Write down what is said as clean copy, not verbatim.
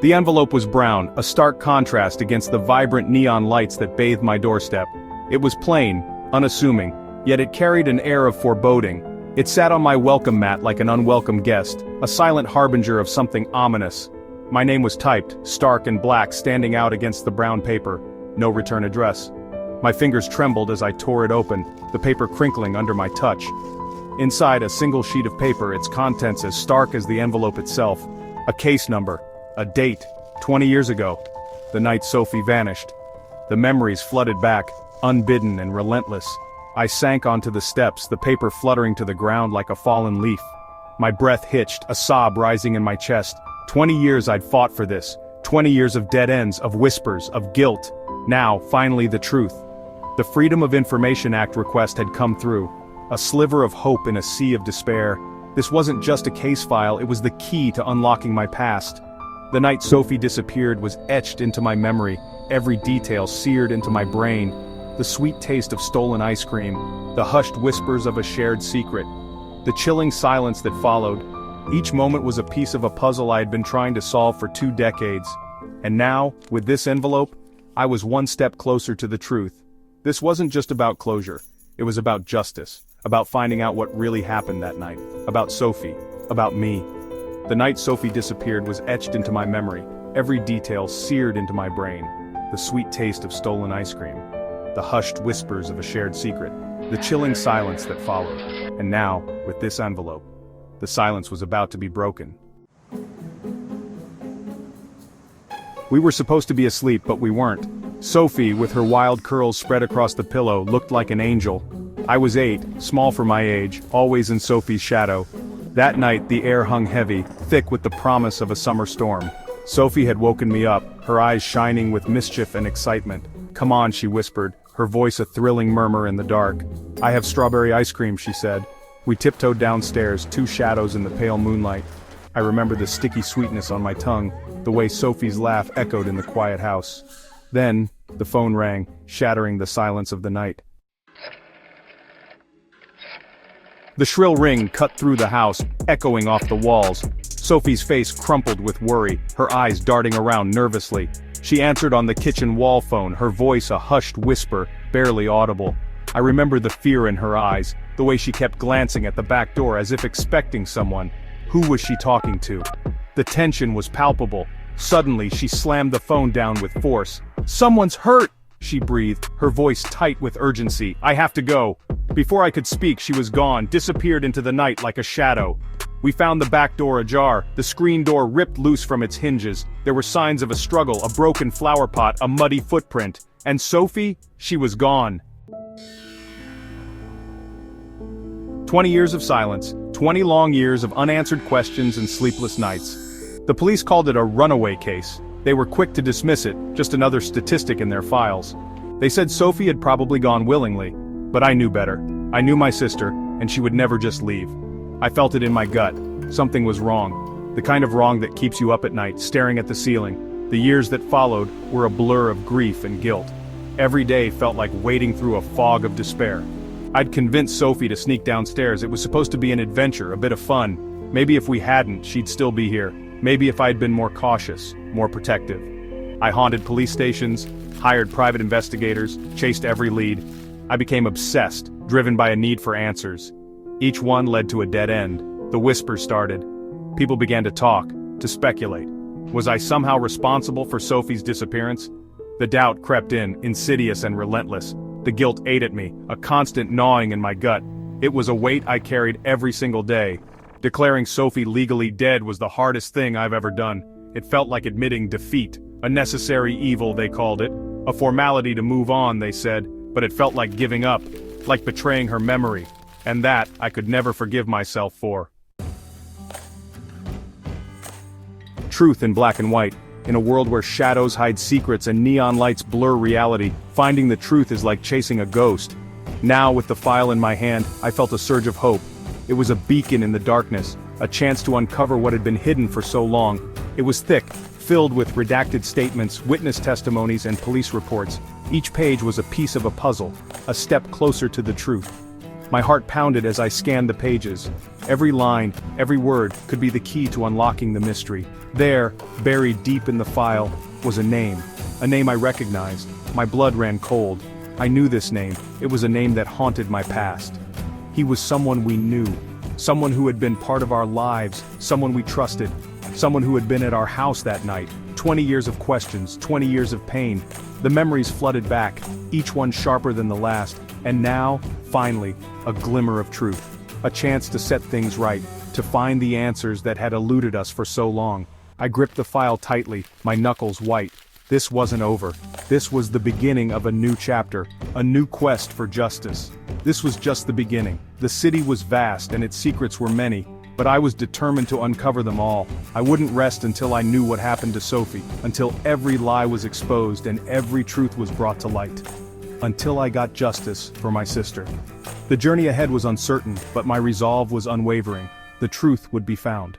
The envelope was brown, a stark contrast against the vibrant neon lights that bathed my doorstep. It was plain, unassuming, yet it carried an air of foreboding. It sat on my welcome mat like an unwelcome guest, a silent harbinger of something ominous. My name was typed, stark and black, standing out against the brown paper. No return address. My fingers trembled as I tore it open, the paper crinkling under my touch. Inside a single sheet of paper, its contents as stark as the envelope itself. A case number. A date. 20 years ago. The night Sophie vanished. The memories flooded back, unbidden and relentless. I sank onto the steps, the paper fluttering to the ground like a fallen leaf. My breath hitched, a sob rising in my chest. 20 years I'd fought for this. 20 years of dead ends, of whispers, of guilt. Now, finally the truth. The Freedom of Information Act request had come through. A sliver of hope in a sea of despair. This wasn't just a case file, it was the key to unlocking my past. The night Sophie disappeared was etched into my memory, every detail seared into my brain. The sweet taste of stolen ice cream, the hushed whispers of a shared secret, the chilling silence that followed. Each moment was a piece of a puzzle I had been trying to solve for 2 decades. And now, with this envelope, I was one step closer to the truth. This wasn't just about closure, it was about justice, about finding out what really happened that night, about Sophie, about me. The night Sophie disappeared was etched into my memory, every detail seared into my brain. The sweet taste of stolen ice cream, the hushed whispers of a shared secret, the chilling silence that followed. And now, with this envelope, the silence was about to be broken. We were supposed to be asleep, but we weren't. Sophie, with her wild curls spread across the pillow, looked like an angel. I was 8, small for my age, always in Sophie's shadow. That night the air hung heavy, thick with the promise of a summer storm. Sophie had woken me up, her eyes shining with mischief and excitement. "Come on," she whispered, her voice a thrilling murmur in the dark. "I have strawberry ice cream," she said. We tiptoed downstairs, 2 shadows in the pale moonlight. I remember the sticky sweetness on my tongue, the way Sophie's laugh echoed in the quiet house. Then, the phone rang, shattering the silence of the night. The shrill ring cut through the house, echoing off the walls. Sophie's face crumpled with worry, her eyes darting around nervously. She answered on the kitchen wall phone, her voice a hushed whisper, barely audible. I remember the fear in her eyes, the way she kept glancing at the back door as if expecting someone. Who was she talking to? The tension was palpable. Suddenly, she slammed the phone down with force. "Someone's hurt!" she breathed, her voice tight with urgency. "I have to go." Before I could speak, she was gone, disappeared into the night like a shadow. We found the back door ajar, the screen door ripped loose from its hinges. There were signs of a struggle, a broken flower pot, a muddy footprint. And Sophie? She was gone. 20 years of silence, 20 long years of unanswered questions and sleepless nights. The police called it a runaway case. They were quick to dismiss it, just another statistic in their files. They said Sophie had probably gone willingly. But I knew better. I knew my sister, and she would never just leave. I felt it in my gut. Something was wrong. The kind of wrong that keeps you up at night, staring at the ceiling. The years that followed were a blur of grief and guilt. Every day felt like wading through a fog of despair. I'd convinced Sophie to sneak downstairs. It was supposed to be an adventure, a bit of fun. Maybe if we hadn't, she'd still be here. Maybe if I'd been more cautious, more protective. I haunted police stations, hired private investigators, chased every lead. I became obsessed, driven by a need for answers. Each one led to a dead end. The whispers started. People began to talk, to speculate. Was I somehow responsible for Sophie's disappearance? The doubt crept in, insidious and relentless. The guilt ate at me, a constant gnawing in my gut. It was a weight I carried every single day. Declaring Sophie legally dead was the hardest thing I've ever done. It felt like admitting defeat, a necessary evil they called it. A formality to move on, they said. But it felt like giving up, like betraying her memory, and that I could never forgive myself for. Truth in black and white. In a world where shadows hide secrets and neon lights blur reality, finding the truth is like chasing a ghost. Now, with the file in my hand, I felt a surge of hope. It was a beacon in the darkness, a chance to uncover what had been hidden for so long. It was thick, filled with redacted statements, witness testimonies, and police reports. Each page was a piece of a puzzle, a step closer to the truth. My heart pounded as I scanned the pages. Every line, every word, could be the key to unlocking the mystery. There, buried deep in the file, was a name I recognized. My blood ran cold. I knew this name. It was a name that haunted my past. He was someone we knew. Someone who had been part of our lives, someone we trusted, someone who had been at our house that night. 20 years of questions, 20 years of pain. The memories flooded back, each one sharper than the last, and now, finally, a glimmer of truth. A chance to set things right, to find the answers that had eluded us for so long. I gripped the file tightly, my knuckles white. This wasn't over. This was the beginning of a new chapter, a new quest for justice. This was just the beginning. The city was vast and its secrets were many, but I was determined to uncover them all. I wouldn't rest until I knew what happened to Sophie, until every lie was exposed and every truth was brought to light. Until I got justice for my sister. The journey ahead was uncertain, but my resolve was unwavering. The truth would be found.